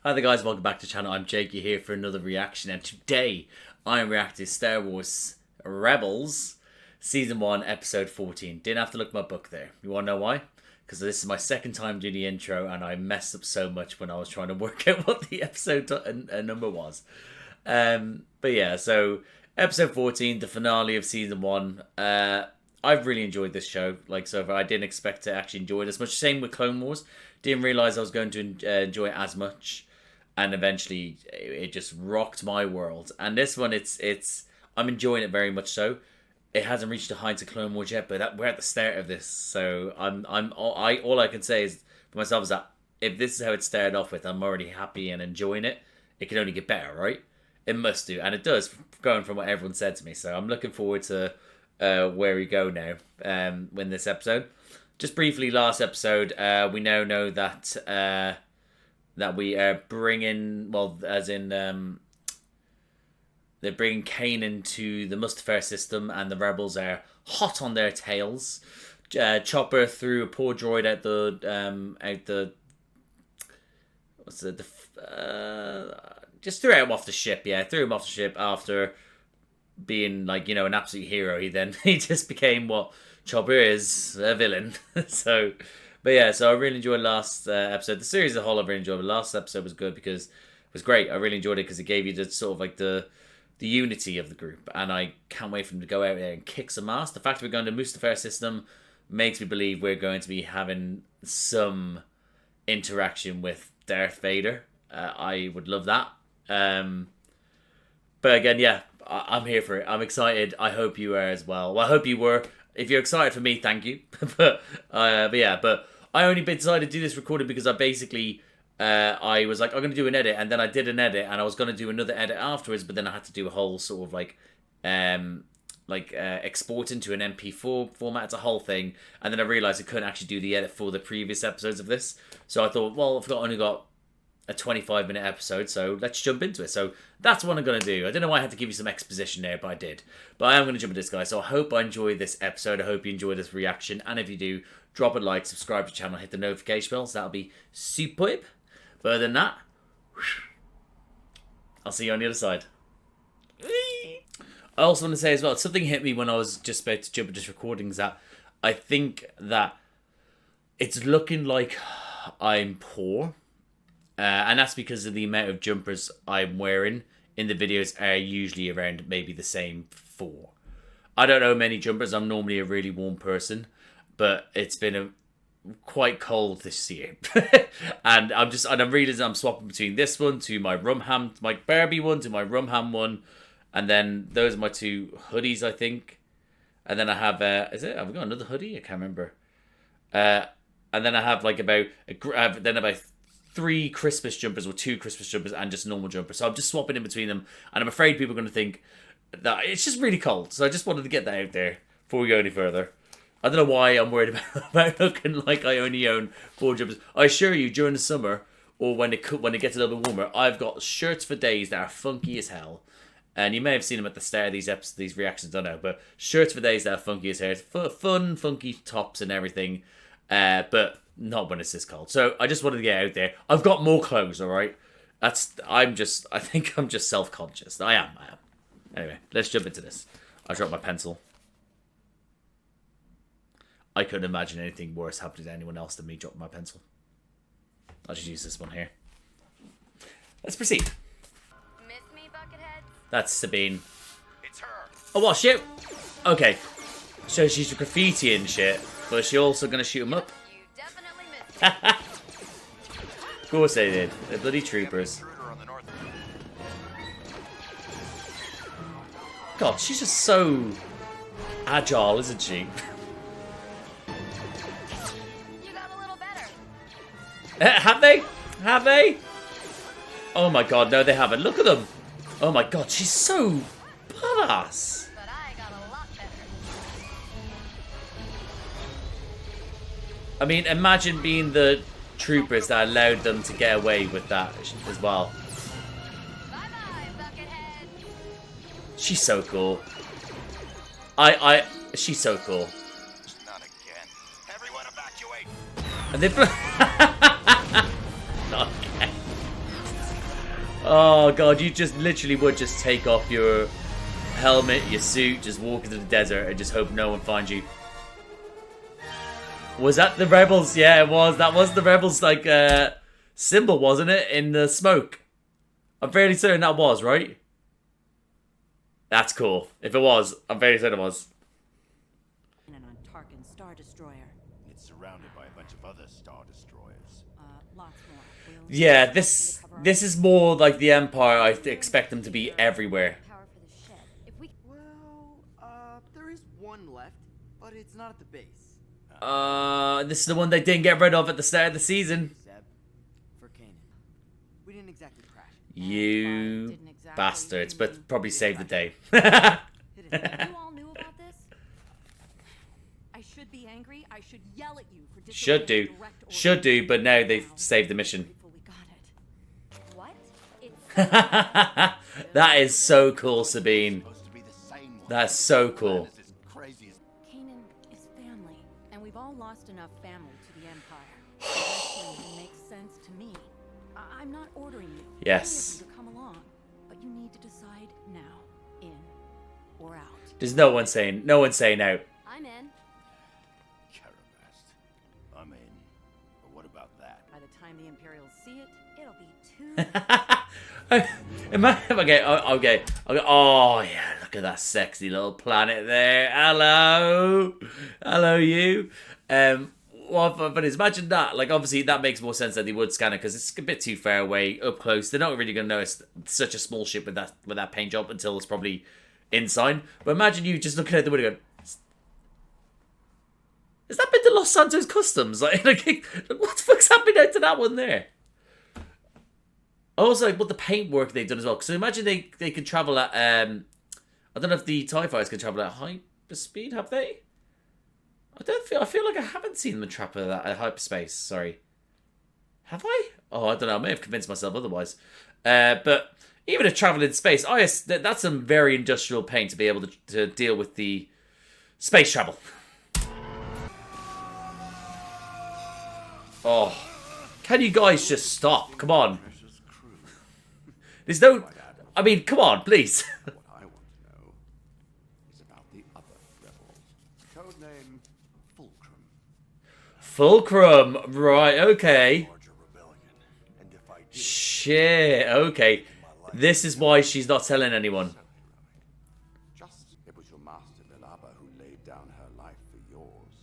Hi there guys, welcome back to the channel. I'm Jakey here for another reaction, and today I'm reacting to Star Wars Rebels Season 1 Episode 14. Didn't have to look at my book there. You want to know why? Because this is my second time doing the intro and I messed up so much when I was trying to work out what the episode number was. But yeah, so Episode 14, the finale of Season 1. I've really enjoyed this show, like, so far. I didn't expect to actually enjoy it as much. Same with Clone Wars. Didn't realise I was going to enjoy it as much. And eventually, it just rocked my world. And this one, I'm enjoying it very much so. It hasn't reached the heights of Clone Wars yet, but we're at the start of this. So all I can say is for myself is that if this is how it started off with, I'm already happy and enjoying it. It can only get better, right? It must do, and it does, going from what everyone said to me. So I'm looking forward to where we go now in this episode. Just briefly, last episode, we now know that that we are bringing, well, as in they're bringing Kanan to the Mustafar system, and the rebels are hot on their tails. Chopper threw a poor droid out the just threw him off the ship. Yeah, threw him off the ship after being, like, you know, an absolute hero. He just became what Chopper is, a villain. So, but yeah, so I really enjoyed last episode. The series as a whole I really enjoyed, but last episode was good because it was great. I really enjoyed it because it gave you the sort of like the unity of the group, and I can't wait for them to go out there and kick some ass. The fact that we're going to Mustafar system makes me believe we're going to be having some interaction with Darth Vader. I would love that. But again, yeah, I'm here for it. I'm excited. I hope you are as well. Well, I hope you were. If you're excited for me, thank you. but I only decided to do this recording because I basically, I was like, I'm going to do an edit, and then I did an edit, and I was going to do another edit afterwards, but then I had to do a whole sort of like export into an MP4 format. It's a whole thing, and then I realised I couldn't actually do the edit for the previous episodes of this, so I thought, well, I've only got a 25-minute episode, so let's jump into it. So that's what I'm going to do. I don't know why I had to give you some exposition there, but I did. But I am going to jump into this, guys. So I hope I enjoy this episode. I hope you enjoy this reaction. And if you do, drop a like, subscribe to the channel, hit the notification bell. So that'll be superb. But other than that, I'll see you on the other side. I also want to say as well, something hit me when I was just about to jump into this recording, is that I think that it's looking like I'm poor. And that's because of the amount of jumpers I'm wearing in the videos are usually around maybe the same 4. I don't know many jumpers. I'm normally a really warm person, but it's been quite cold this year. and I'm realizing I'm swapping between this one to my Rumham, my Barbie one to my Rumham one, and then those are my 2 hoodies, I think. And then I have have I got another hoodie? I can't remember. And then I have like about 3 Christmas jumpers, or 2 Christmas jumpers, and just normal jumpers. So I'm just swapping in between them, and I'm afraid people are going to think that it's just really cold. So I just wanted to get that out there before we go any further. I don't know why I'm worried about looking like I only own 4 jumpers. I assure you, during the summer, or when it gets a little bit warmer, I've got shirts for days that are funky as hell. And you may have seen them at the start of these reactions, I don't know. But shirts for days that are funky as hell. Fun, funky tops and everything. But not when it's this cold. So I just wanted to get out there. I've got more clothes, alright? I think I'm just self-conscious. I am. Anyway, let's jump into this. I dropped my pencil. I couldn't imagine anything worse happening to anyone else than me dropping my pencil. I'll just use this one here. Let's proceed. Miss me, Buckethead? That's Sabine. It's her. Oh, what, shit? Okay. So she's graffiti and shit, but is she also going to shoot him up? You definitely missed me. Of course they did. They're bloody troopers. God, she's just so agile, isn't she? You got a little better. Have they? Have they? Oh my god, no they haven't. Look at them. Oh my god, she's so badass. But I got a lot better. I mean, imagine being the troopers that allowed them to get away with that as well. Bye-bye, Buckethead. She's so cool. She's so cool. Not again. Everyone evacuate. And they... Okay. Oh god, you just literally would just take off your helmet, your suit, just walk into the desert and just hope no one finds you. Was that the rebels? Yeah, it was. That was the rebels like symbol, wasn't it? In the smoke. I'm fairly certain that was, right? That's cool. If it was, I'm very certain it was. On Tarkin's Star Destroyer. It's surrounded by a bunch of other Star Destroyers. Lots more. Yeah, this is more like the Empire. I expect them to be everywhere. Power for the shed. If we Well, there is one left, but it's not at the base. This is the one they didn't get rid of at the start of the season. Zeb, for Kanan. We didn't exactly crash. You Didn't exactly bastards, but probably saved the day. You all knew about this? I should be angry. I should yell at you for Should do. disobeying direct orders. Should do, but now they've saved the mission. Grateful we got it. what? It's That is so cool, Sabine. Supposed to be the same one. That's so cool. This is crazy as Kanan is family, and we've all lost enough family to the Empire. Wrestling makes sense to me. I'm not ordering you. Yes. Any of you to come along, but you need to decide now, in or out. There's no one saying out. I'm in. Caramast. I'm in. But what about that? By the time the Imperials see it, it'll be too. Okay. Oh yeah, look at that sexy little planet there. Hello, you. But imagine that. Like, obviously, that makes more sense that they would scan it because it's a bit too far away, up close. They're not really going to notice such a small ship with that paint job until it's probably inside. But imagine you just looking at the window going, has that been to Los Santos Customs? Like what the fuck's happening out to that one there? Also, like, what the paintwork they've done as well. So imagine they could travel at, I don't know if the TIE Fighters can travel at hyperspeed, have they? I feel like I haven't seen them travel at hyperspace, sorry. Have I? Oh, I don't know, I may have convinced myself otherwise. But even if traveling in space, that's some very industrial paint to be able to deal with the space travel. Oh, can you guys just stop? Come on. Precious crew. There's no... I mean, come on, please. What I want to know is about the other rebels. Codename Fulcrum. Fulcrum. Right, okay. Forge a rebellion. And if I did, Shit, okay. This is why she's not telling anyone. just it was your master Vilaba who laid down her life for yours.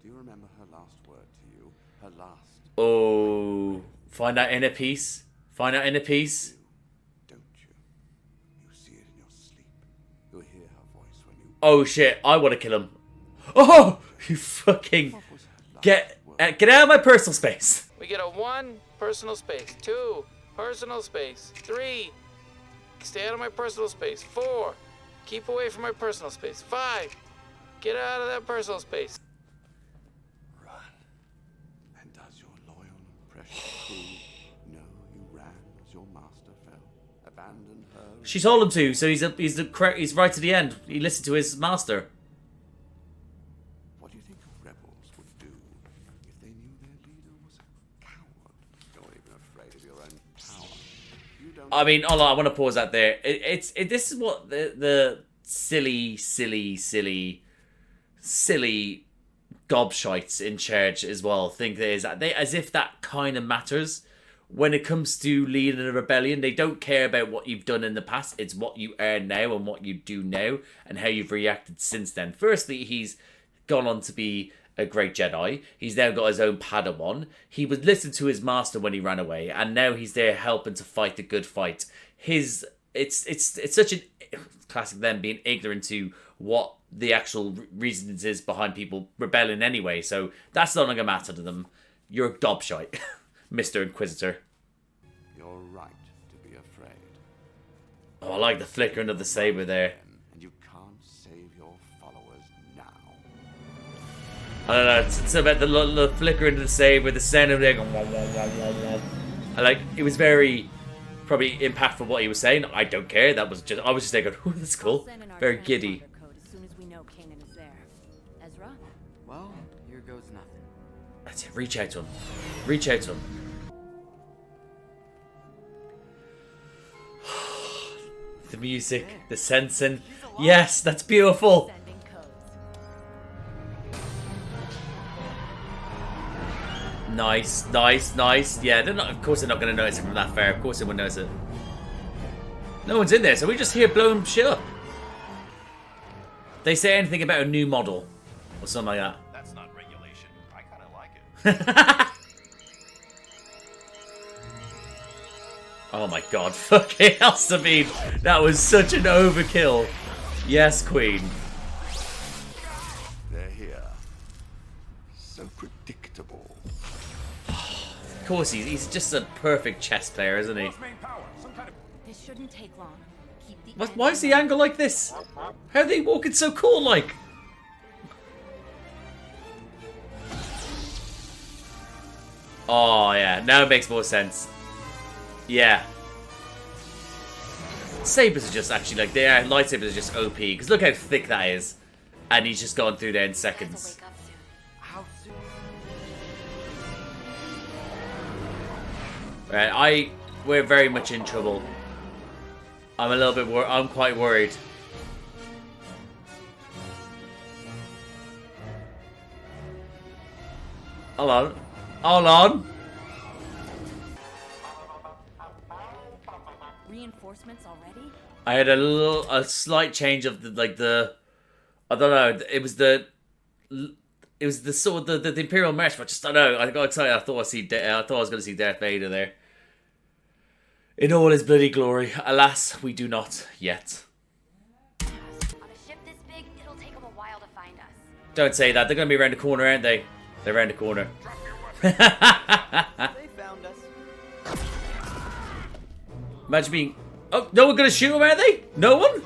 Do you remember her last word to you? Her last. Oh, find that inner peace. Find that inner peace. Don't you? You see it in your sleep. You'll hear her voice when you. Oh shit, I want to kill him. Oh, you fucking What was her last get word? out of my personal space. We get a 1, personal space. 2, personal space. 3, stay out of my personal space. 4, keep away from my personal space. 5, get out of that personal space. Run. And does your loyal and precious crew know you ran as your master fell? Abandoned her? She told him to, so he's right to the end. He listened to his master. What do you think rebels would do if they knew their leader was a coward? You're even afraid of your own power. You don't. I mean, hold on, I want to pause that there. This is what the silly gobshites in charge as well think there is. That they, as if that kind of matters when it comes to leading a rebellion. They don't care about what you've done in the past. It's what you are now and what you do now and how you've reacted since then. Firstly, he's gone on to be a great Jedi. He's now got his own Padawan. He would listen to his master when he ran away, and now he's there helping to fight the good fight. It's such a classic them being ignorant to what the actual reasons is behind people rebelling anyway. So that's not going to matter to them. You're a gobshite, Mr. Inquisitor. You're right to be afraid. Oh, I like the flickering of the saber there. And you can't save your followers now. I don't know, it's about the flickering of the saber, the sound of it going wah, wah, wah, wah, wah. I like, it was very probably impactful what he was saying. I don't care. I was just there going, ooh, that's cool. Send in our Very transponder giddy. code as soon as we know Kanan is there. Ezra? Well, here goes nothing. That's it. Reach out to him. Reach out to him. The music, the sensing. Yes, that's beautiful. Sending codes. Nice, nice, nice. Yeah, they're not. Of course, they're not going to notice it from that far. Of course, they wouldn't notice it. No one's in there, so we just hear blowing shit up. They say anything about a new model or something like that. That's not regulation. I kind of like it. Oh my god, fucking hell, Sabine. That was such an overkill. Yes, Queen. They're here. So predictable. Of course, he's just a perfect chess player, isn't he? This shouldn't take long. Keep the What, why is the angle like this? How are they walking so cool, like? Oh, yeah, now it makes more sense. Yeah. Sabers are just actually like, their lightsabers are just OP, because look how thick that is. And he's just gone through there in seconds. Wake up soon. How soon? Right, we're very much in trouble. I'm a little bit I'm quite worried. Hold on. Hold on. reinforcements already? I had a slight change of I don't know, it was the sort of the Imperial March, but just I don't know, I got excited. I thought I was going to see Darth Vader there in all his bloody glory. Alas, we do not yet. On a ship this big, it'll take them a while to find us. Don't say that. They're going to be around the corner, aren't they? They're around the corner. They found us. Imagine being... Oh, no one going to shoot him, are they? No one?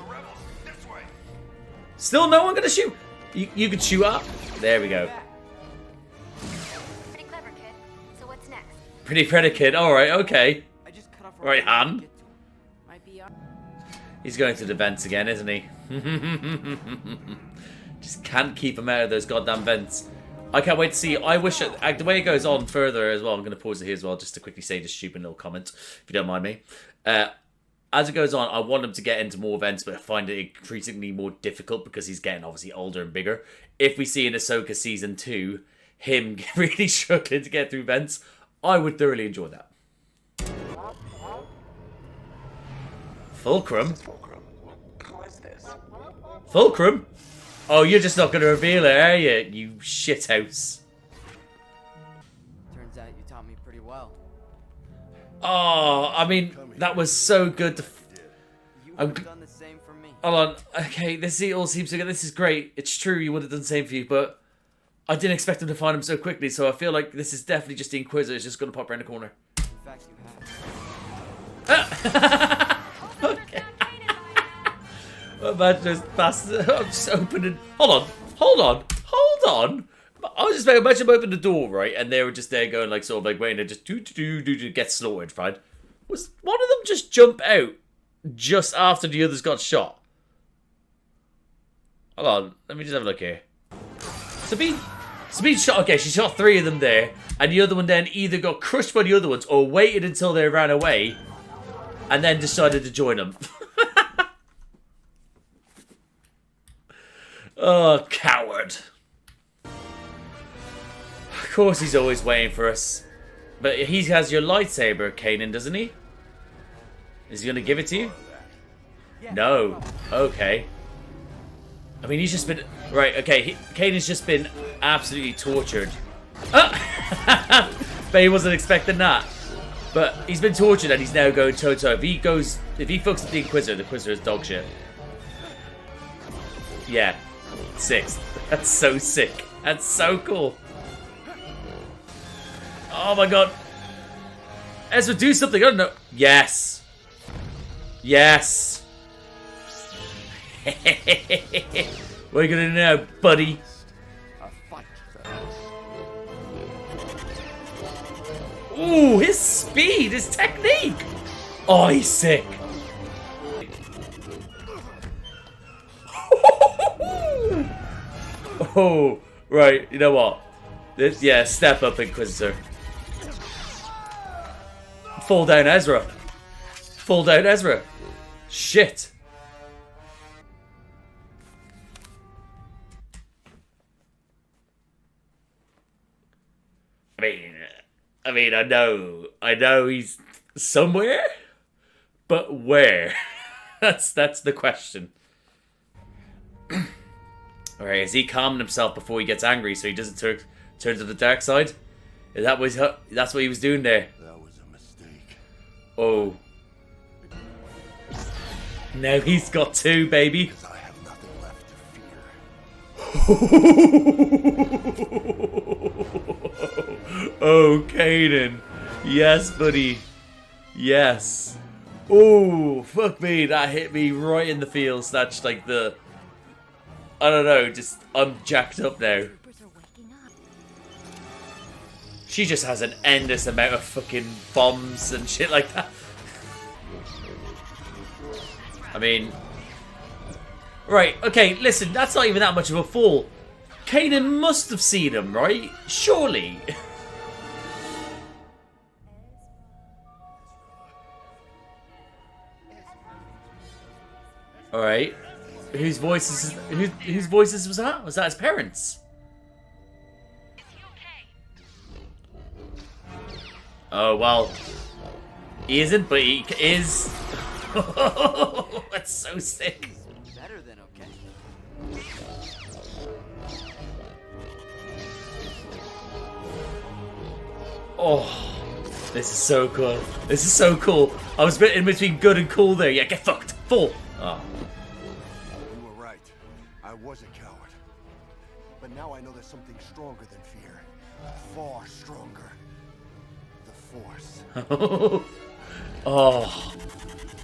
Still no one going to shoot? You could shoot up. There we go. Pretty clever, kid. So what's next? Pretty predicate. Alright, okay. I just cut off. Right, Han. Might be our... He's going through the vents again, isn't he? Just can't keep him out of those goddamn vents. I can't wait to see. I wish the way it goes on further as well. I'm going to pause it here as well, just to quickly say this stupid little comment, if you don't mind me. As it goes on, I want him to get into more vents, but I find it increasingly more difficult because he's getting obviously older and bigger. If we see in Ahsoka Season 2 him really struggling to get through vents, I would thoroughly enjoy that. Fulcrum? Fulcrum? Oh, you're just not going to reveal it, are you? You shithouse. Turns out you taught me pretty well. Oh, I mean, that was so good. You would have done the same for me. Hold on. Okay, this all seems to go. This is great. It's true, you would have done the same for you, but I didn't expect him to find him so quickly, so I feel like this is definitely just the Inquisitor. It's just going to pop around the corner. In fact, you have. Okay. Imagine just bastard. I'm just opening. Hold on. I was just imagine him open the door, right? And they were just there going like sort of like waiting to just do get slaughtered, right? Was one of them just jump out just after the others got shot? Hold on, let me just have a look here. Sabine shot. Okay, she shot 3 of them there, and the other one then either got crushed by the other ones or waited until they ran away, and then decided to join them. Oh, coward. Of course he's always waiting for us. But he has your lightsaber, Kanan, doesn't he? Is he going to give it to you? No. Okay. I mean, he's just been... Right, okay. Kanan's just been absolutely tortured. Oh! But he wasn't expecting that. But he's been tortured and he's now going toe-to-toe. If he fucks the Inquisitor is dog shit. Yeah. 6th. That's so sick. That's so cool. Oh my god. Ezra, do something. I don't know. Yes. Yes. What are you gonna do now, buddy? Ooh, his speed, his technique. Oh, he's sick. Oh, right. You know what? Yeah, step up, Inquisitor. Fall down, Ezra. Fall down, Ezra. Shit. I mean, I know he's somewhere, but where? that's the question. Alright, is he calming himself before he gets angry so he doesn't turn to the dark side? Is that that's what he was doing there? That was a mistake. Oh. Now he's got two, baby. Because I have nothing left to fear. Oh, Kaden. Yes, buddy. Yes. Oh, fuck me. That hit me right in the feels. That's like the... I don't know. Just, I'm jacked up now. Troopers are waking up. She just has an endless amount of fucking bombs and shit like that. I mean... Right, okay, listen. That's not even that much of a fall. Kaden must have seen him, right? Surely. Alright. Whose voices was that? Was that his parents? Oh well. He isn't, but he is. That's so sick. Better than okay. Oh, this is so cool. This is so cool. I was a bit in between good and cool there. Yeah, get fucked. Full. Oh. You were right. I was a coward. But now I know there's something stronger than fear. Far stronger. The Force. Oh.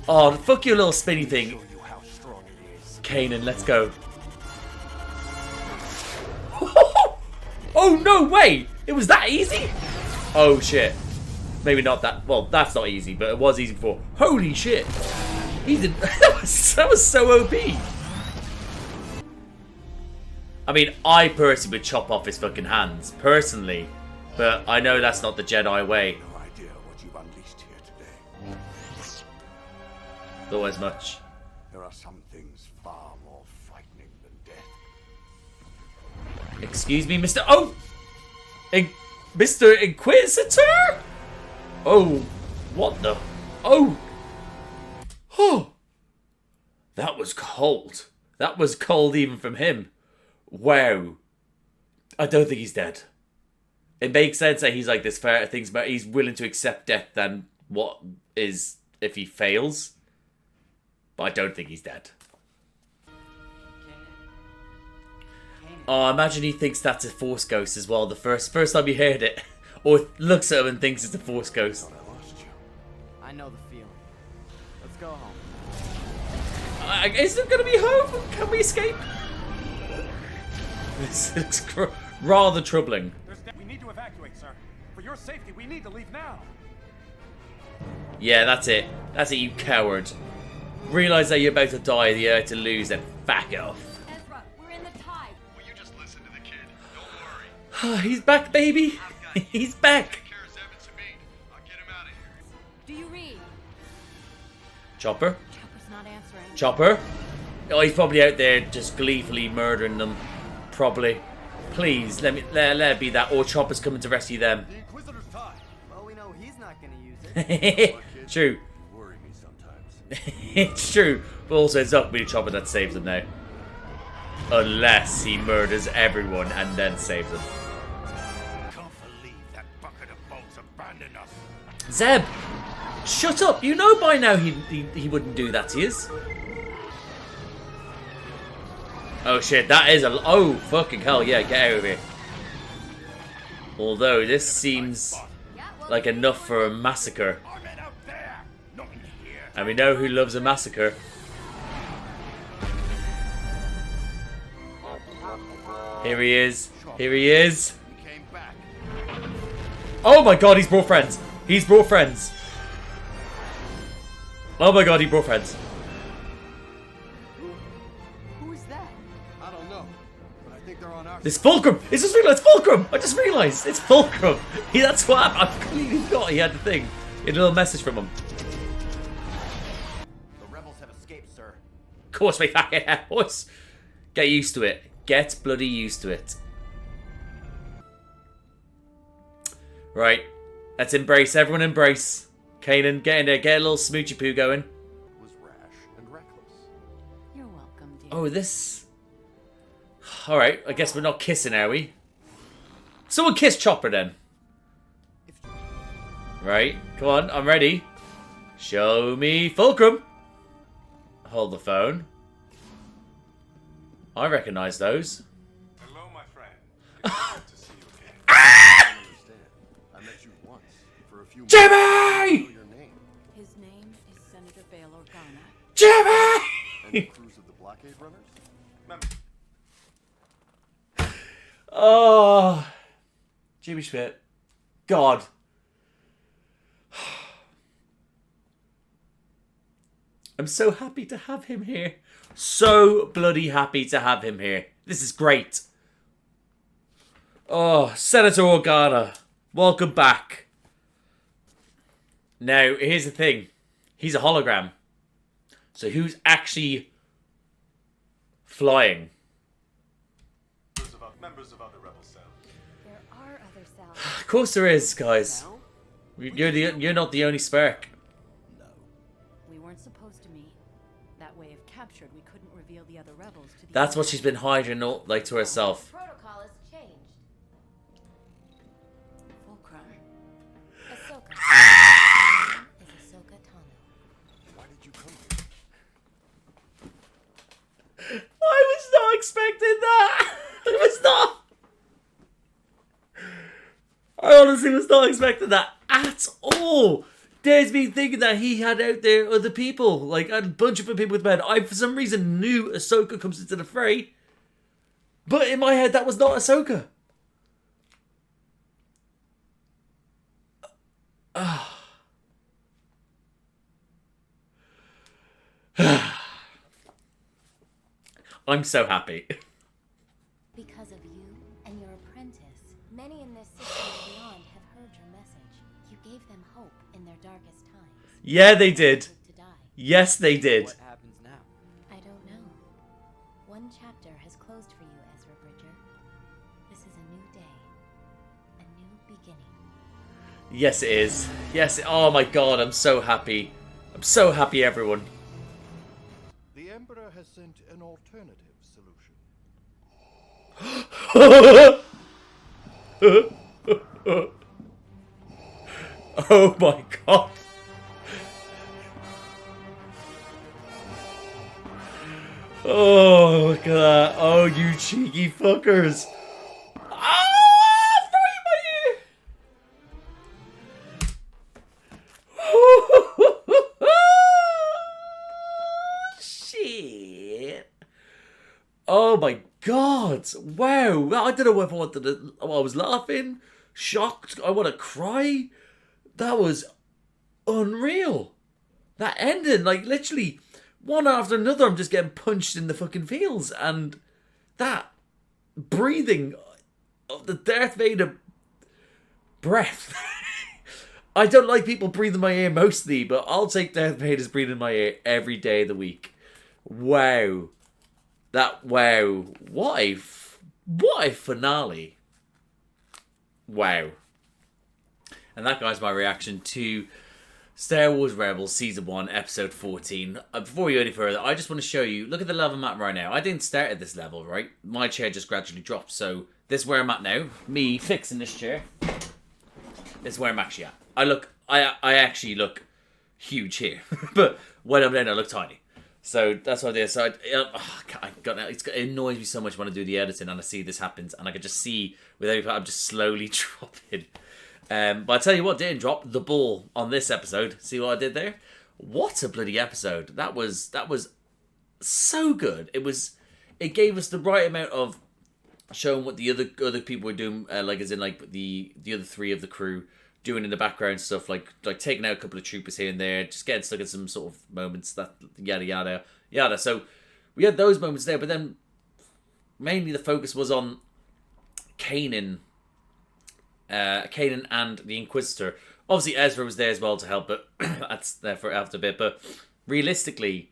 Oh, fuck your little spinny Show thing. you how strong it is. Kanan, let's go. Oh, no way! It was that easy? Oh, shit. Maybe not that. Well, that's not easy, but it was easy before. Holy shit. He did. That was so OP. I mean, I personally would chop off his fucking hands. Personally. But I know that's not the Jedi way. No idea what you've unleashed here today. Thought as much. There are some things far more frightening than death. Excuse me, Mr. Oh! Mr. Inquisitor? Oh, what the? Oh! Oh! That was cold. That was cold even from him. Wow. I don't think he's dead. It makes sense that he's like this fair things, but he's willing to accept death than what is if he fails. But I don't think he's dead. Oh, imagine he thinks that's a Force ghost as well. The first time he heard it, or looks at him and thinks it's a Force ghost. I lost you. I know the feeling. Let's go home. Is it going to be home? Can we escape? This looks rather troubling. We need to evacuate, sir. For your safety, we need to leave now. Yeah, that's it. That's it, you coward. Realise that you're about to die, you're about to lose, then back off. Ezra, we're in the tide. Will you just listen to the kid? Don't worry. He's back, baby. He's back. Take care of Zevin to me. I'll get him out of here. Do you read? Chopper? Chopper's not answering. Chopper? Oh, he's probably out there just gleefully murdering them. Probably. Please, let it be that. Or Chopper's coming to rescue them. The Inquisitor's tied. Well, we know he's not gonna use it. True. You worry me sometimes. It's true. But also, it's not going to be Chopper that saves them now. Unless he murders everyone and then saves them. Can't believe that bucket of bolts abandoned us. Zeb! Shut up! You know by now he wouldn't do that to you. Oh shit, that is a... Oh, fucking hell, yeah, get out of here. Although, this seems like enough for a massacre. Armin out there, not in here. And we know who loves a massacre. Here he is. Here he is. He came back. Oh my god, he's brought friends. He's brought friends. Oh my god, he brought friends. Who is that? I don't know, but I think they're on our This Fulcrum! It's just realised, Fulcrum! I just realised, it's Fulcrum! That's what happened. I completely forgot he had the thing. He had a little message from him. The rebels have escaped, sir. Of course we fucking have, boys. Get used to it. Get bloody used to it. Right. Let's embrace. Everyone embrace. Kanan, get in there. Get a little smoochy poo going. Was rash and reckless. You're welcome, dear. Oh, this... Alright, I guess we're not kissing, are we? Someone kiss Chopper, then. Right, come on, I'm ready. Show me Fulcrum. Hold the phone. I recognise those. Hello, my friend. It's good to see you again. I don't understand. I met you once for a few moments. Jimmy! I don't know your name. His name is Senator Bail Organa. And Jimmy! the crews of the blockade runners? Remember, Oh, Jimmy Schmidt. God. I'm so happy to have him here. So bloody happy to have him here. This is great. Oh, Senator Organa. Welcome back. Now, here's the thing. He's a hologram. So who's actually flying? members of other rebel cells. There are other cells. Of course there is, guys. You're not the only spark. No. We weren't supposed to meet. That way, if captured, we couldn't reveal the other rebels to the That's what Empire. she's been hiding, like, to herself. Protocol has changed. Fulcrum. Ahsoka. is Ahsoka Tano. Why did you come here? I was not expecting that. I was not. I honestly was not expecting that at all. There's me thinking that he had out there other people, like a bunch of other people with men. I, for some reason, knew Ahsoka comes into the fray, but in my head, that was not Ahsoka. I'm so happy. Because of you and your apprentice, many in this system and beyond have heard your message. You gave them hope in their darkest times. Yeah, they did. To die. Yes, they did. What happens now? I don't know. One chapter has closed for you, Ezra Bridger. This is a new day. A new beginning. Yes, it is. Yes. Oh my God, I'm so happy. I'm so happy, everyone. The Emperor has sent an alternative solution. Oh my God. Oh, look at that. Oh, you cheeky fuckers. Ah, throw you my ear. Shit. Oh my God. Wow. I don't know if I wanted to. I was laughing, shocked. I want to cry. That was unreal. That ending, like literally, one after another, I'm just getting punched in the fucking feels. And that breathing of the Darth Vader breath. I don't like people breathing my ear mostly, but I'll take Darth Vader's breathing my ear every day of the week. Wow. Wow. What a finale. Wow. And that, guys, my reaction to Star Wars Rebels Season 1, Episode 14. Before we go any further, I just want to show you, look at the level I'm at right now. I didn't start at this level, right? My chair just gradually dropped. So this is where I'm at now. Me fixing this chair. This is where I'm actually at. I actually look huge here. But when I'm there, I look tiny. So that's what I did. So it annoys me so much when I do the editing and I see this happens. And I can just see with every part, I'm just slowly dropping. But I tell you what didn't drop, the ball on this episode. See what I did there? What a bloody episode. That was so good. It gave us the right amount of showing what the other people were doing, like as in like the other three of the crew doing in the background stuff, like taking out a couple of troopers here and there, just getting stuck in some sort of moments, that yada yada yada. So we had those moments there, but then mainly the focus was on Kanan and the Inquisitor. Obviously Ezra was there as well to help, but that's there for after a bit. But realistically,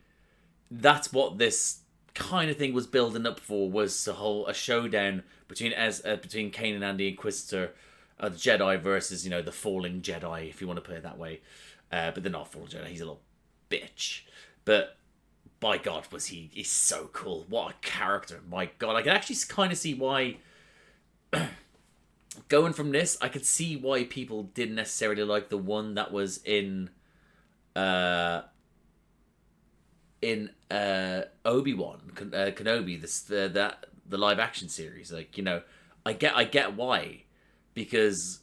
that's what this kind of thing was building up for, was a showdown between Kanan and the Inquisitor. the Jedi versus, you know, the falling Jedi, if you want to put it that way. But they're not fallen Jedi. He's a little bitch. But by God, he's so cool. What a character. My God, I can actually kind of see why. Going from this, I could see why people didn't necessarily like the one that was in Obi-Wan Kenobi, the live action series. Like, you know, I get why, because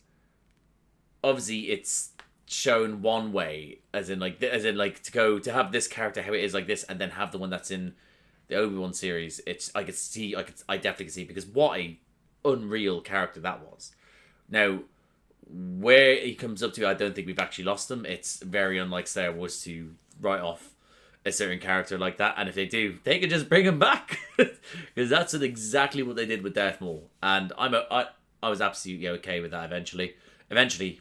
obviously it's shown one way, as in like to have this character how it is like this, and then have the one that's in the Obi-Wan series. I definitely could see, because what a unreal character that was. Now, where he comes up to, I don't think we've actually lost him. It's very unlike Star Wars to write off a certain character like that, and if they do, they can just bring him back, because that's exactly what they did with Darth Maul, and I was absolutely okay with that. Eventually,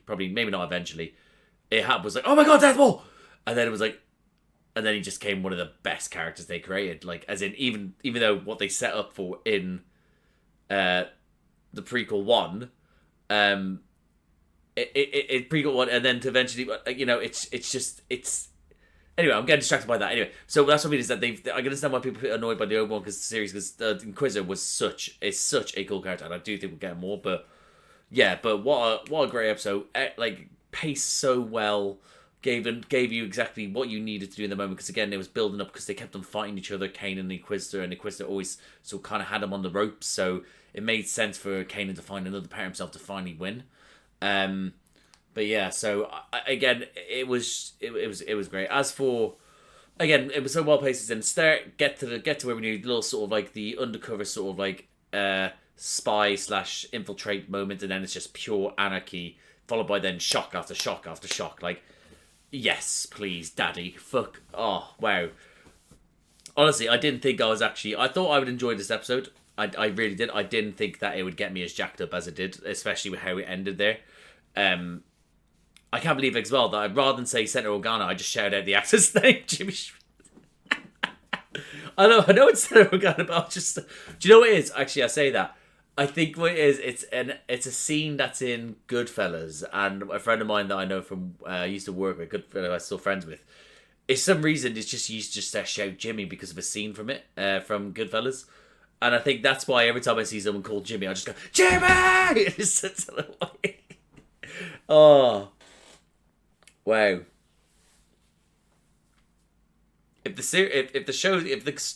probably maybe not eventually, it was like, oh my God, Darth Maul, and then it was like, and then he just came one of the best characters they created. Like, as in, even though what they set up for in the prequel one, prequel one, and then to eventually, you know, it's anyway, I'm getting distracted by that. Anyway, so that's what I mean, is that I can understand why people are annoyed by the Obi-Wan series, because the Inquisitor is such a cool character, and I do think we'll get more. But yeah, but what a great episode! Like, paced so well, gave you exactly what you needed to do in the moment, because again, it was building up, because they kept on fighting each other, Kanan and the Inquisitor always sort of kind of had him on the ropes, so it made sense for Kanan to find another part of himself to finally win. But yeah, so again, it was great. As for, again, it was so well paced, and get to where we need, little sort of like the undercover sort of like spy / infiltrate moment, and then it's just pure anarchy, followed by then shock after shock after shock. Like, yes, please, daddy, fuck, oh wow. Honestly, I didn't think I thought I would enjoy this episode. I really did. I didn't think that it would get me as jacked up as it did, especially with how it ended there. I can't believe as well that rather than say Senator Organa, I just shouted out the actor's name, Jimmy. I know it's Senator Organa, but I'll just. Do you know what it is? Actually, I say that. I think what it is, it's a scene that's in Goodfellas, and a friend of mine that I know from used to work with, Goodfellas, I'm still friends with. For some reason, it's just used just to shout Jimmy because of a scene from it, from Goodfellas. And I think that's why every time I see someone called Jimmy, I just go, Jimmy! It's such a little way. Oh. Wow. If the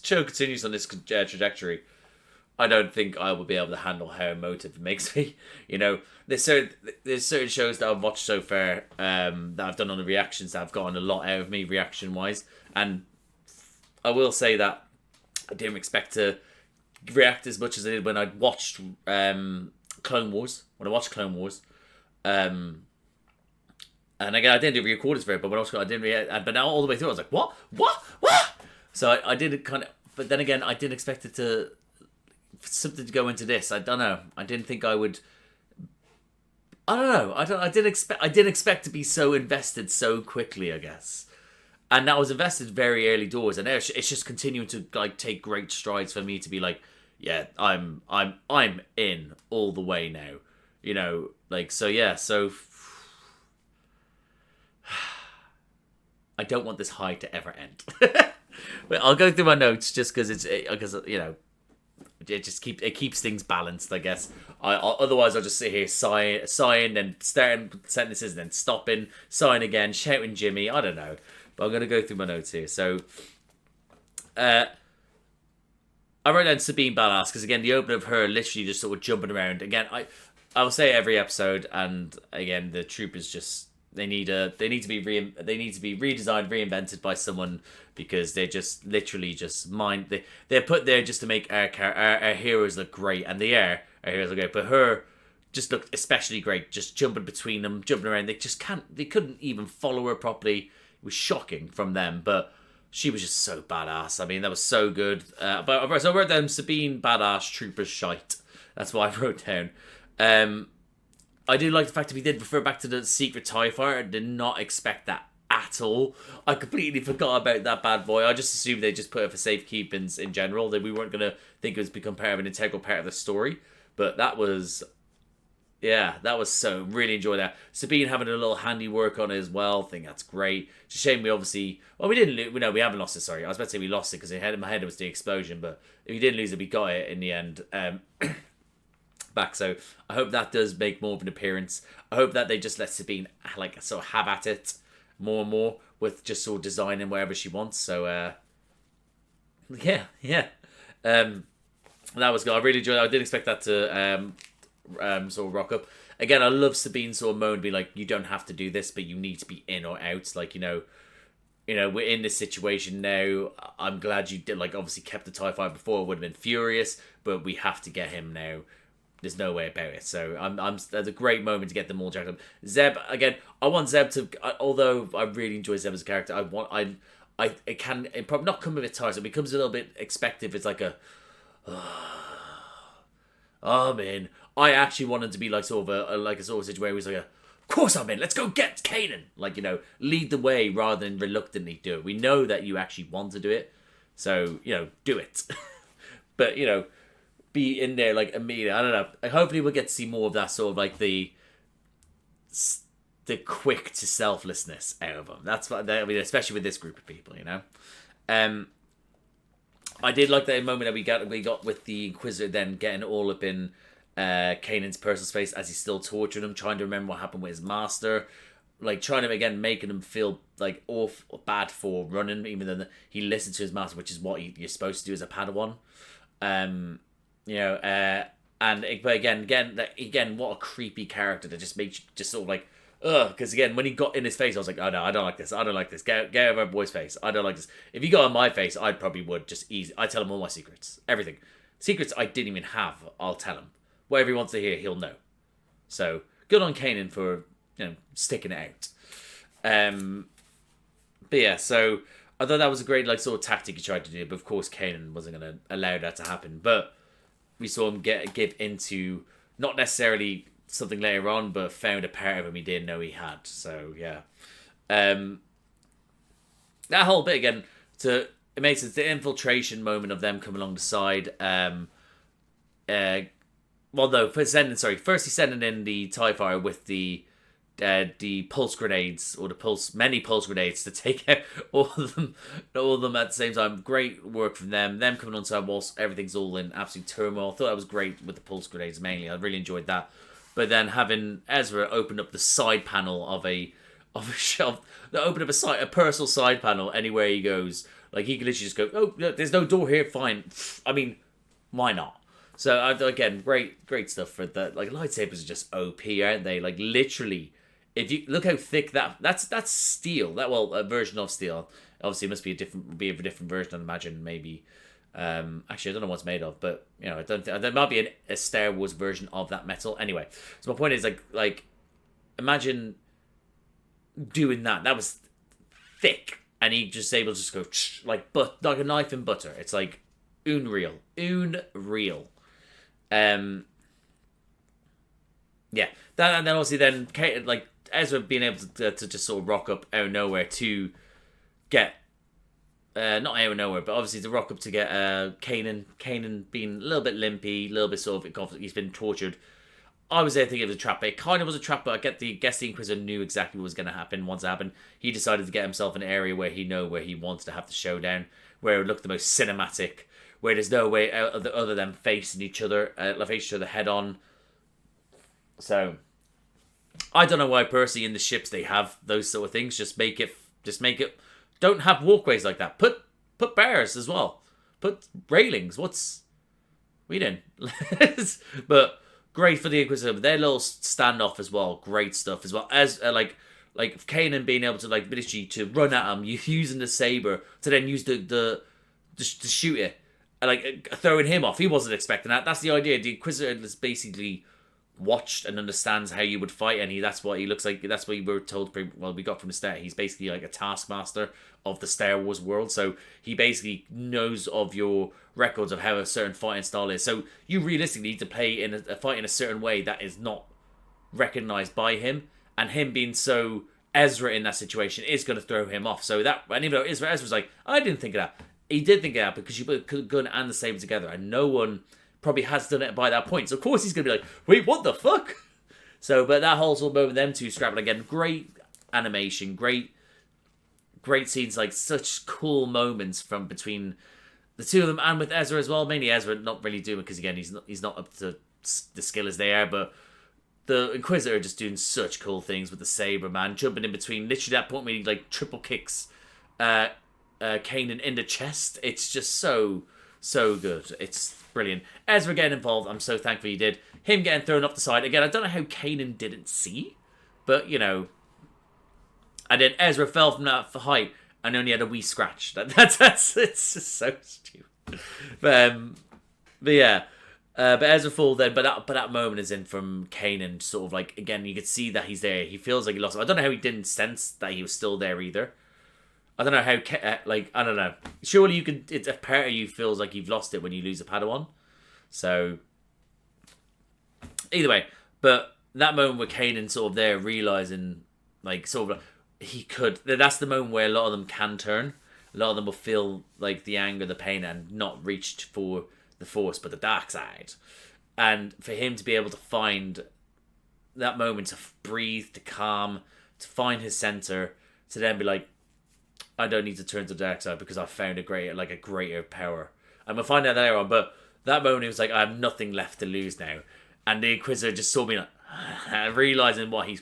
show continues on this trajectory, I don't think I will be able to handle how emotive it makes me. You know, there's certain shows that I've watched so far that I've done on the reactions that have gotten a lot out of me reaction-wise. And I will say that I didn't expect to react as much as I did when I watched Clone Wars. And again, I didn't do recordings for it, but when I didn't react. But now all the way through, I was like, what? So I did it kind of. But then again, I didn't expect it to something to go into this. I don't know. I didn't think I would. I don't know. I didn't expect to be so invested so quickly, I guess. And I was invested very early doors, and it's just continuing to like take great strides for me to be like, yeah, I'm in all the way now. You know, like, so yeah, so I don't want this high to ever end. But I'll go through my notes just because you know, it keeps things balanced, I guess. Otherwise I'll just sit here sighing, then starting sentences, and then stopping, sighing again, shouting Jimmy. I don't know, but I'm gonna go through my notes here. So, I wrote down Sabine badass because again, the opening of her literally just sort of jumping around. Again, I will say every episode, and again, the troopers just. They need to be redesigned, reinvented by someone, because they're just literally just they're put there just to make our heroes look great, and our heroes look great, but her just looked especially great, just jumping between them, jumping around. They couldn't even follow her properly. It was shocking from them, but she was just so badass. I mean, that was so good. So I wrote down Sabine badass, troopers shite. That's what I wrote down. I do like the fact that we did refer back to the secret TIE fighter. I did not expect that at all. I completely forgot about that bad boy. I just assumed they just put it for safekeeping in general, that we weren't going to think it was become part of an integral part of the story. But that was Yeah, that was so, really enjoyed that. Sabine having a little handiwork on it as well, I think that's great. It's a shame we obviously, well, we didn't lose, no, we haven't lost it, sorry. I was about to say we lost it because in my head it was the explosion, but if we didn't lose it, we got it in the end back. So I hope that does make more of an appearance. I hope that they just let Sabine, like, sort of have at it more and more with just sort of designing wherever she wants. So, yeah. That was good. I really enjoyed it. I didn't expect that to sort of rock up. Again, I love Sabine sort of moan, be like, you don't have to do this, but you need to be in or out. Like, you know, we're in this situation now. I'm glad you did, like, obviously kept the TIE Fighter before. I would have been furious, but we have to get him now. There's no way about it. So that's a great moment to get them all jacked up. Zeb, again, I want Zeb to, although I really enjoy Zeb as a character, it probably not come a bit tiresome. It becomes a little bit expected. It's like a, oh man, I actually wanted to be like sort of a sort of situation where it was like of course I'm in, let's go get Kanan. Like, you know, lead the way rather than reluctantly do it. We know that you actually want to do it, so, you know, do it. But, you know, be in there like immediately. I don't know. Hopefully we'll get to see more of that sort of like the quick to selflessness out of them. That's what I mean, especially with this group of people, you know. I did like that moment that we got with the Inquisitor then getting all up in Kanan's personal space as he's still torturing him, trying to remember what happened with his master, like trying to again making him feel like bad for running, even though he listened to his master, which is what you're supposed to do as a Padawan. You know, but again, what a creepy character that just makes you just sort of like, ugh. Because again, when he got in his face, I was like, oh no, I don't like this. I don't like this. Get out of my boy's face. I don't like this. If he got on my face, I probably would just easy. I tell him all my secrets, everything, secrets I didn't even have. I'll tell him whatever he wants to hear. He'll know. So good on Kanan for, you know, sticking it out. But yeah, so I thought that was a great like sort of tactic he tried to do, but of course Kanan wasn't going to allow that to happen. But we saw him give into not necessarily something later on, but found a part of him he didn't know he had. So yeah, that whole bit again, it makes it the infiltration moment of them coming along the side. Well, no, first he's sending in the TIE Fighter with the pulse grenades, or many pulse grenades to take out all of them at the same time. Great work from them. Them coming on side whilst everything's all in absolute turmoil. I thought that was great with the pulse grenades mainly. I really enjoyed that. But then having Ezra open up the side panel of a shelf, open up a personal side panel anywhere he goes. Like he could literally just go, oh, there's no door here. Fine. I mean, why not? So again, great stuff for that. Like lightsabers are just OP, aren't they? Like literally. If you look how thick that's steel. A version of steel. Obviously, it must be a different version. I'd imagine maybe. Actually, I don't know what it's made of, but you know, there might be a Star Wars version of that metal. Anyway, so my point is like imagine doing that. That was thick, and he just able to just go like a knife in butter. It's like unreal. Yeah, that and then obviously then like Ezra being able to just sort of rock up out of nowhere to get not out of nowhere, but obviously to rock up to get Kanan being a little bit limpy, a little bit sort of he's been tortured. I was there thinking it was a trap. It kind of was a trap, but I guess the Inquisitor knew exactly what was going to happen once it happened. He decided to get himself in an area where he wants to have the showdown, where it looked the most cinematic, where there's no way other than facing each other head on. So I don't know why personally in the ships they have those sort of things. Just make it. Don't have walkways like that. Put bars as well. Put railings. We didn't. But great for the Inquisitor. Their little standoff as well. Great stuff as well. As like Kanan being able to like literally to run at him, using the saber to then use to shoot it, and like throwing him off. He wasn't expecting that. That's the idea. The Inquisitor is basically watched and understands how you would fight, and that's what he looks like. That's what we were told. Well, we got from the start. He's basically like a taskmaster of the Star Wars world. So he basically knows of your records of how a certain fighting style is. So you realistically need to play in a fight in a certain way that is not recognized by him, and him being so Ezra in that situation is going to throw him off. So that, and even though Ezra's like, I didn't think of that. He did think of that because you put the gun and the saber together, and no one probably has done it by that point. So of course he's going to be like, wait, what the fuck? So, but that whole sort of moment, them two scrapping again, great animation, great scenes, like such cool moments from between the two of them, and with Ezra as well. Mainly Ezra not really doing it because again he's not up to the skill as they are, but the Inquisitor just doing such cool things with the saber, man, jumping in between. Literally that point where he like triple kicks Kanan in the chest. It's just so good. It's brilliant. Ezra getting involved, I'm so thankful he did. Him getting thrown off the side again. I don't know how Kanan didn't see, but you know. And then Ezra fell from that height and only had a wee scratch. That's it's just so stupid. But yeah. But Ezra fall then, but that moment is in from Kanan, sort of like, again, you could see that he's there. He feels like he lost him. I don't know how he didn't sense that he was still there either. I don't know how, I don't know. Surely you could, it's a part of you feels like you've lost it when you lose a Padawan. So, either way, but that moment with Kanan sort of there realizing, like, sort of, he could, that's the moment where a lot of them can turn. A lot of them will feel like the anger, the pain, and not reached for the Force, but the dark side. And for him to be able to find that moment to breathe, to calm, to find his center, to then be like, I don't need to turn to the dark side because I've found a greater power. And we'll find out later on, but that moment he was like, I have nothing left to lose now. And the Inquisitor just saw me like, realizing what he's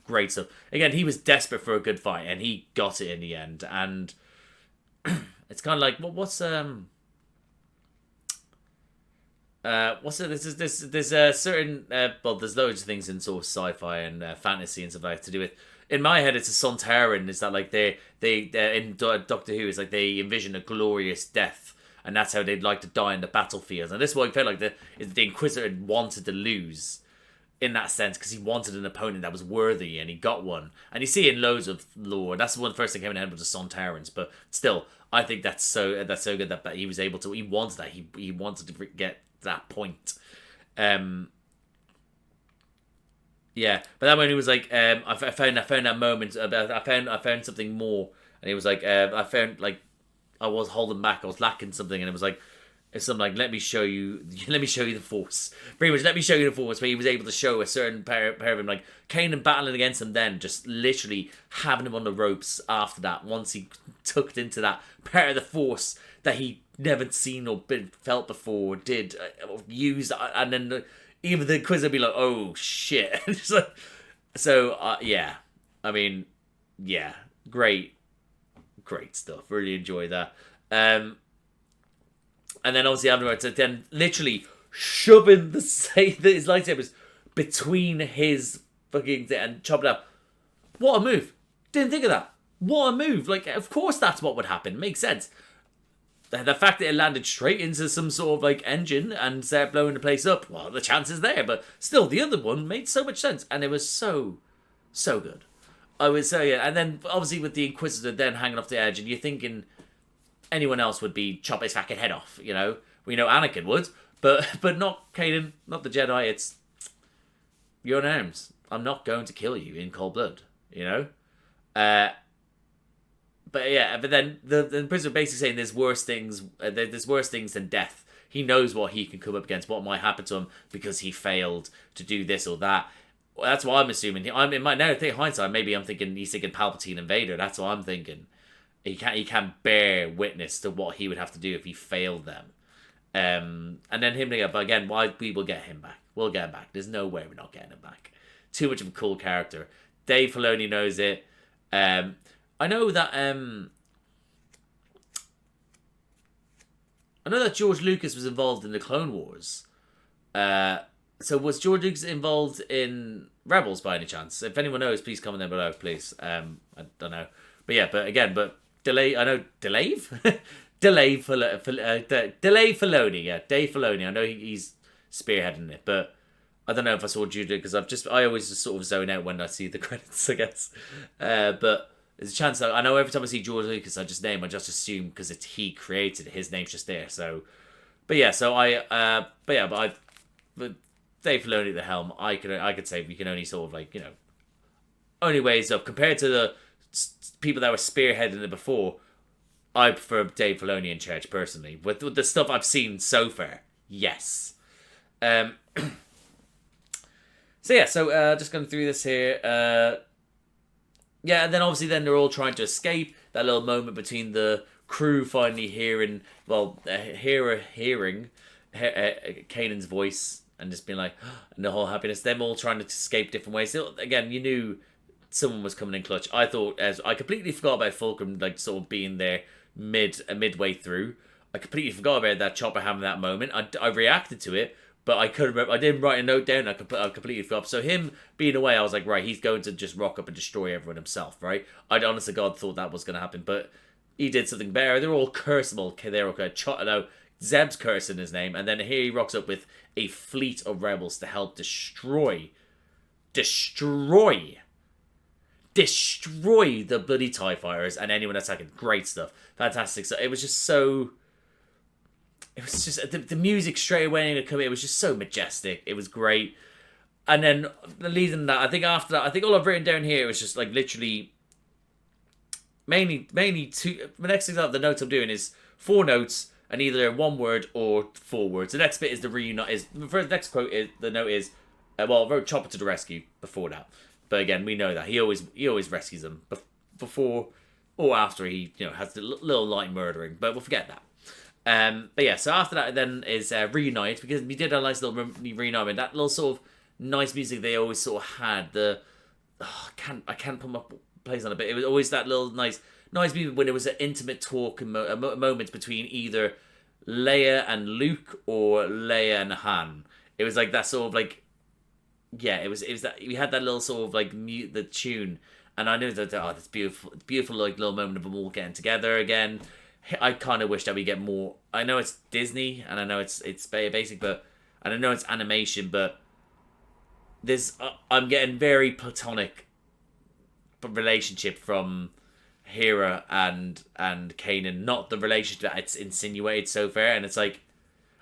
great stuff. Again, he was desperate for a good fight, and he got it in the end. And it's kind of like, what's it? There's a certain there's loads of things in sort of sci-fi and fantasy and stuff like that to do with. In my head, it's a Sontaran. Is that like they in Doctor Who is like they envision a glorious death, and that's how they'd like to die in the battlefield. And this is what I felt like the Inquisitor wanted to lose in that sense because he wanted an opponent that was worthy, and he got one. And you see in loads of lore. That's the first thing came in my head was the Sontarans, but still, I think that's so good that he was able to. He wanted that. He wanted to get that point. Yeah, but that when he was like, I found that moment. I found something more, and he was like, I found like I was holding back. I was lacking something, and it was like, it's something like, let me show you the Force. Pretty much, let me show you the Force. Where he was able to show a certain pair of him, like Kanan battling against him, then just literally having him on the ropes. After that, once he tucked into that part of the Force that he never seen or felt before, did use, and then even the quiz would be like, oh shit. Yeah, I mean, yeah, great stuff. Really enjoy that. And then obviously afterwards, then literally shoving his lightsabers between his fucking thing and chopping it up. What a move! Didn't think of that. What a move! Like, of course that's what would happen. Makes sense. The fact that it landed straight into some sort of like engine and started blowing the place up, well, the chance is there, but still, the other one made so much sense, and it was so good. I would say, yeah. And then obviously with the Inquisitor then hanging off the edge, and you're thinking anyone else would be chop his fucking head off, you know? We know Anakin would, but not Kanan, not the Jedi. It's you're in arms. I'm not going to kill you in cold blood, you know? But yeah, but then the prisoner basically saying there's worse things than death. He knows what he can come up against, what might happen to him because he failed to do this or that. Well, that's what I'm assuming. In my now hindsight, maybe he's thinking Palpatine and Vader. That's what I'm thinking. He can't bear witness to what he would have to do if he failed them. And then him again, but again, we will get him back. We'll get him back. There's no way we're not getting him back. Too much of a cool character. Dave Filoni knows it. I know that George Lucas was involved in the Clone Wars. So was George Lucas involved in Rebels by any chance? If anyone knows, please comment down below, please. I don't know. But yeah, Delay Filoni, yeah, Dave Filoni. I know he's spearheading it, but I don't know if I saw Jude because I always just sort of zone out when I see the credits, I guess. But there's a chance that I know every time I see George Lucas, I just assume because it's he created it, his name's just there. So, but Dave Filoni at the helm, I could say we can only sort of like, you know, only ways up compared to the people that were spearheading it before. I prefer Dave Filoni in charge personally. With the stuff I've seen so far, yes. Just going through this here. And then obviously then they're all trying to escape. That little moment between the crew finally hearing, hearing Kanan's voice and just being like, and the whole happiness. Them all trying to escape different ways. So, again, you knew someone was coming in clutch. I thought, as I completely forgot about Fulcrum, like sort of being there midway through. I completely forgot about that Chopper having that moment. I reacted to it, but I couldn't remember. I didn't write a note down. I completely forgot. So him being away, I was like, right, he's going to just rock up and destroy everyone himself, right? I'd honest to God thought that was going to happen, but he did something better. They're all curseable. They're okay. Zeb's cursing his name, and then here he rocks up with a fleet of rebels to help destroy the bloody TIE fighters and anyone attacking. Great stuff. Fantastic. So it was just so... It was just... The music straight away in it was just so majestic. It was great. And then, leading that, I think after that, I think all I've written down here was just like literally... Mainly two... The next example, the notes I'm doing is 4 notes and either 1 word or 4 words. The next bit is the reunite... The next quote is... The note is... I wrote Chopper to the rescue before that. But again, we know that. He always rescues them before or after he has the little light murdering. But we'll forget that. So after that then is Reunite, because we did a nice little reunite. That little sort of nice music they always sort of had. I can't put my place on it, but it was always that little nice music when it was an intimate talk and moments between either Leia and Luke or Leia and Han. It was like that sort of like, yeah, it was that we had that little sort of like the tune, and I knew that this beautiful like little moment of them all getting together again. I kind of wish that we get more. I know it's Disney, and I know it's basic, and I know it's animation, but I'm getting very platonic relationship from Hera and Kanan, not the relationship that it's insinuated so far. And it's like,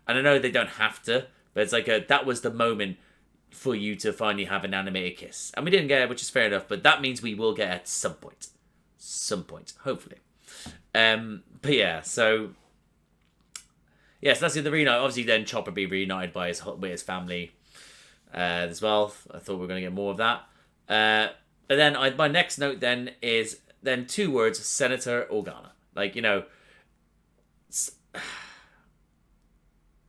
and I know they don't have to, but it's like that was the moment for you to finally have an animated kiss, and we didn't get it, which is fair enough. But that means we will get it at some point, hopefully. So that's the reunite. Obviously, then Chopper be reunited with his family as well. I thought we were going to get more of that. And then my next note then is 2 words: Senator Organa. Like,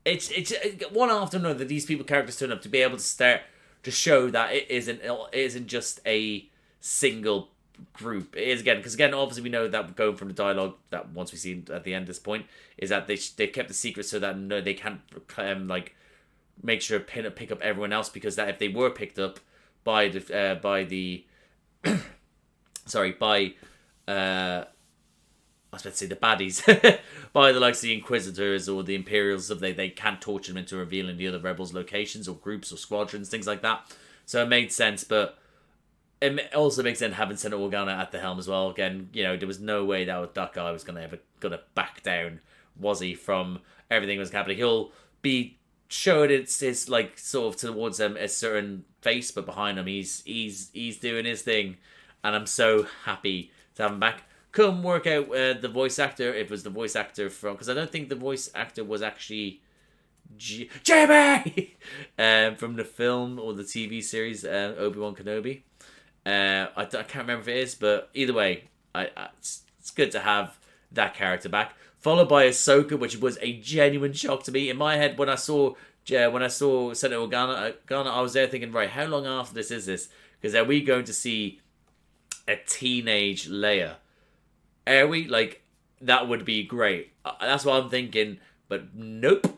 it's one after another. These characters turn up to be able to start to show that it isn't just a single group. It is because obviously we know that going from the dialogue that once we see at the end of this point is that they've kept the secret so that they can't make sure to pick up everyone else, because that if they were picked up by the I was about to say the baddies by the likes of the Inquisitors or the Imperials, they can't torture them into revealing the other rebels' locations or groups or squadrons, things like that. So it made sense, but it also makes sense having Senator Organa at the helm as well. Again, there was no way that guy was gonna back down, was he, from everything that was happening. He'll be showing his like sort of towards a certain face, but behind him he's doing his thing, and I'm so happy to have him back. Couldn't work out the voice actor. It was the voice actor because I don't think the voice actor was actually Jamie from the film or the TV series Obi-Wan Kenobi. I can't remember if it is, but either way, it's good to have that character back. Followed by Ahsoka, which was a genuine shock to me. In my head, when I saw Senator Organa, I was there thinking, right, how long after this is this? Because are we going to see a teenage Leia? Are we? Like, that would be great. That's what I'm thinking. But nope.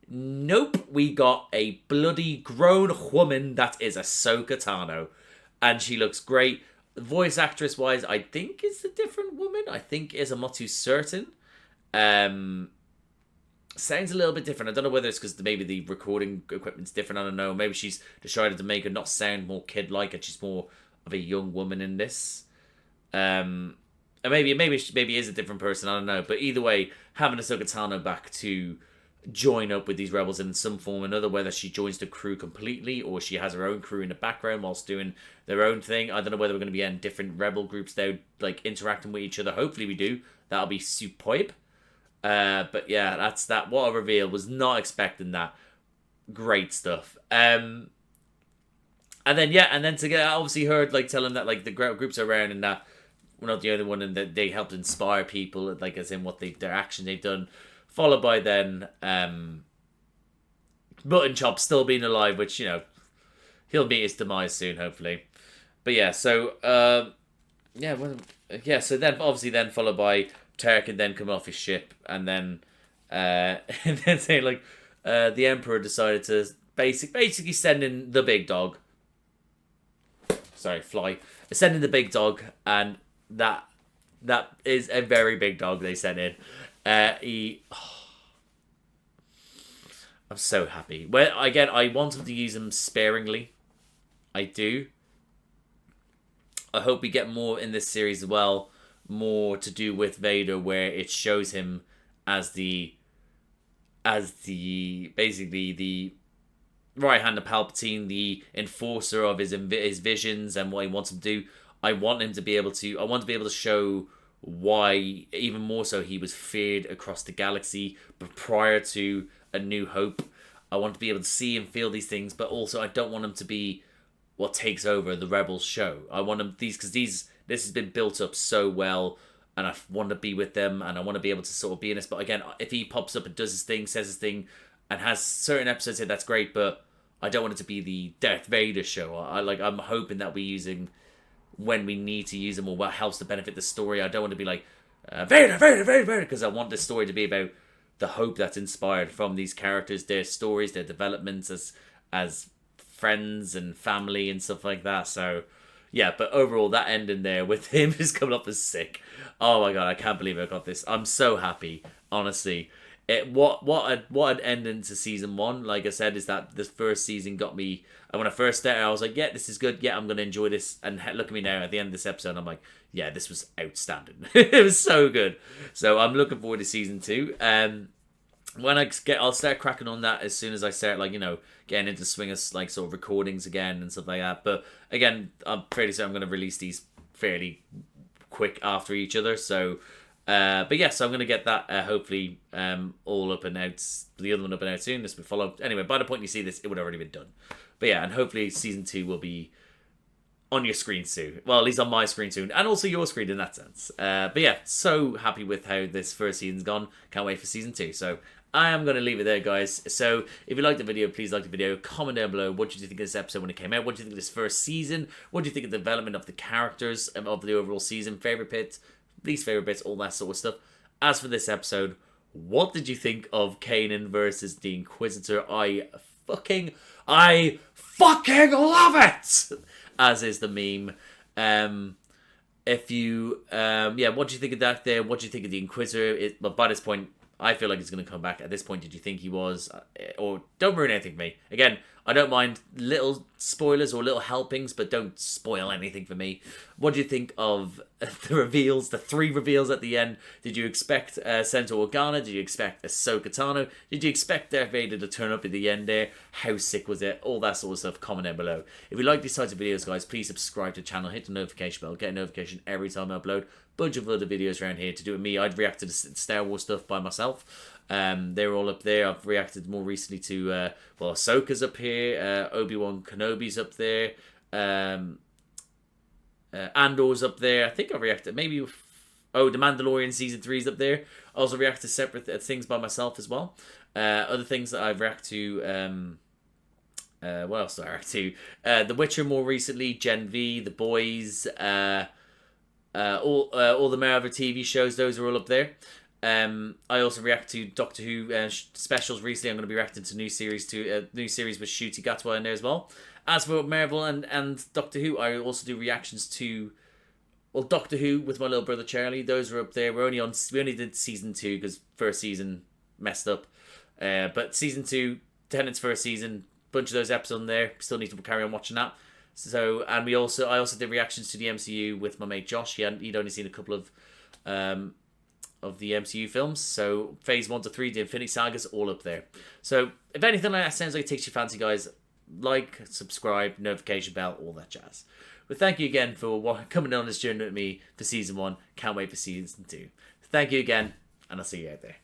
We got a bloody grown woman that is Ahsoka Tano. And she looks great. Voice actress wise, I think it's a different woman. I'm not too certain. Sounds a little bit different. I don't know whether it's because maybe the recording equipment's different. I don't know. Maybe she's decided to make her not sound more kid-like, and she's more of a young woman in this. And maybe it is a different person. I don't know. But either way, having Ahsoka Tano back to join up with these rebels in some form or another, whether she joins the crew completely or she has her own crew in the background whilst doing their own thing. I don't know whether we're going to be in different rebel groups now, like interacting with each other. Hopefully we do. That'll be superb. But yeah, that's that. What a reveal. Was not expecting that. Great stuff. And then, yeah, and then to get, obviously heard, like, tell him that, like, the groups are around and that we're not the only one and that they helped inspire people, like, as in what their action they've done. Followed by then, Mutton Chop still being alive, which, you know, he'll meet his demise soon, hopefully. But yeah, so, so then, obviously then followed by Tarkin then coming off his ship and then, and then saying, like, the Emperor decided to basically send in the big dog. Sorry, fly. Send in the big dog, and that is a very big dog they sent in. I'm so happy. Well, again, I want him to use him sparingly. I do. I hope we get more in this series as well. More to do with Vader, where it shows him as the basically the right hand of Palpatine, the enforcer of his visions and what he wants him to do. I want to be able to show why, even more so, he was feared across the galaxy. But prior to A New Hope, I want to be able to see and feel these things. But also, I don't want him to be what takes over the Rebels show. I want him this has been built up so well, and I want to be with them, and I want to be able to sort of be in this. But again, if he pops up and does his thing, says his thing, and has certain episodes here, that's great. But I don't want it to be the Darth Vader show. I'm hoping that we're using when we need to use them or what helps to benefit the story. I don't want to be like Vader, because I want this story to be about the hope that's inspired from these characters, their stories, their developments as friends and family and stuff like that. So yeah, but overall that ending there with him just coming up as sick. Oh my god, I can't believe I got this. I'm so happy, honestly. What an ending to season 1, like I said, is that this first season got me. And when I first started, I was like, yeah, this is good. Yeah, I'm going to enjoy this. And look at me now at the end of this episode. I'm like, yeah, this was outstanding. It was so good. So I'm looking forward to season 2. When I'll start cracking on that as soon as I start, like, you know, getting into the swing of, like, sort of recordings again and stuff like that. But again, I'm pretty sure I'm going to release these fairly quick after each other. So, but yeah, so I'm going to get that hopefully all up and out, the other one up and out soon. This will follow. Anyway, by the point you see this, it would have already been done. But yeah, and hopefully season 2 will be on your screen soon. Well, at least on my screen soon, and also your screen in that sense. But yeah, so happy with how this first season's gone. Can't wait for season 2. So I am going to leave it there, guys. So if you liked the video, please like the video. Comment down below. What did you think of this episode when it came out? What did you think of this first season? What do you think of the development of the characters of the overall season? Favorite bits, least favorite bits, all that sort of stuff. As for this episode, what did you think of Kanan versus the Inquisitor? I fucking love it! As is the meme. If you, what do you think of that there? What do you think of the Inquisitor? But by this point, I feel like he's going to come back. At this point, did you think he was? Or don't ruin anything for me. Again, I don't mind little spoilers or little helpings, but don't spoil anything for me. What do you think of the reveals, the 3 reveals at the end? Did you expect Senator Organa? Did you expect Ahsoka Tano? Did you expect Darth Vader to turn up at the end there? How sick was it? All that sort of stuff, comment down below. If you like these types of videos, guys, please subscribe to the channel, hit the notification bell, get a notification every time I upload. Bunch of other videos around here to do with me. I'd react to the Star Wars stuff by myself. They're all up there. I've reacted more recently to Ahsoka's up here, Obi-Wan Kenobi's up there, Andor's up there. I think I've reacted maybe the Mandalorian season 3's up there. I also react to separate things by myself as well. Other things that I've reacted to, what else did I react to? The Witcher more recently, Gen V, The Boys, all the Marvel TV shows. Those are all up there. I also react to Doctor Who specials recently. I'm going to be reacting to new series with Ncuti Gatwa in there as well. As for Marvel and Doctor Who, I also do reactions to Doctor Who with my little brother Charlie. Those are up there. We only did season 2 because first season messed up. But season 2, Tennant's first season, bunch of those episodes in there. Still need to carry on watching that. So, and I also did reactions to the MCU with my mate Josh. He'd only seen a couple of the MCU films. So phase 1 to 3, the Infinity Sagas, all up there. So if anything like that sounds like it takes your fancy, guys, like, subscribe, notification bell, all that jazz. But thank you again for coming on this journey with me for season 1. Can't wait for season 2. Thank you again, and I'll see you out there.